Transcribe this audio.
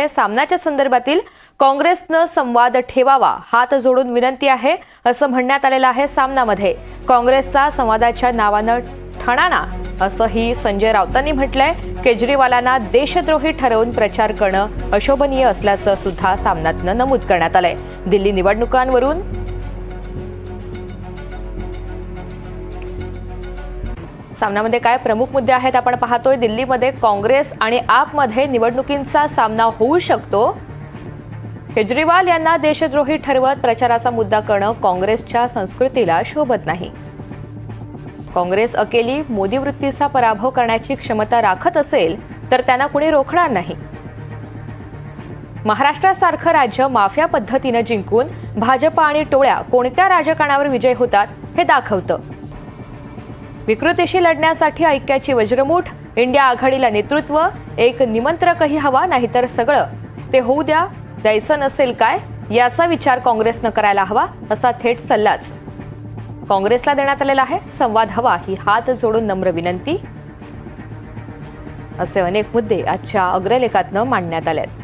सामनाच्या संदर्भातील काँग्रेसनं संवाद ठेवावा, हात जोडून विनंती आहे असं म्हणण्यात आलेलं आहे। सामनामध्ये काँग्रेसचा संवादाच्या नावानं ठणाणा असंही संजय राऊतांनी म्हटलंय। केजरीवालांना देशद्रोही ठरवून प्रचार करणं अशोभनीय असल्याचं सुद्धा सामनातनं नमूद करण्यात आलंय। दिल्ली निवडणुकांवरून सामन्यामध्ये काय प्रमुख मुद्दे आहेत आपण पाहतोय। दिल्लीमध्ये काँग्रेस आणि आपमध्ये निवडणुकींचा सामना होऊ शकतो। केजरीवाल यांना देशद्रोही ठरवत प्रचाराचा मुद्दा करणं काँग्रेसच्या संस्कृतीला शोभत नाही। काँग्रेस अकेली मोदी वृत्तीचा पराभव करण्याची क्षमता राखत असेल तर त्यांना कुणी रोखणार नाही। महाराष्ट्रासारखं राज्य माफिया पद्धतीने जिंकून भाजप आणि टोळ्या कोणत्या राजकारणावर विजय होतात हे दाखवतं। विकृतीशी लढण्यासाठी ऐक्याची वज्रमूठ, इंडिया आघाडीला नेतृत्व, एक निमंत्रकही हवा, नाहीतर सगळं ते होऊ द्यायचं नसेल काय याचा विचार काँग्रेसनं करायला हवा असा थेट सल्लाच काँग्रेसला देण्यात आलेला आहे। संवाद हवा ही हात जोडून नम्र विनंती असे अनेक मुद्दे आजच्या अग्रलेखातनं मांडण्यात आले आहेत।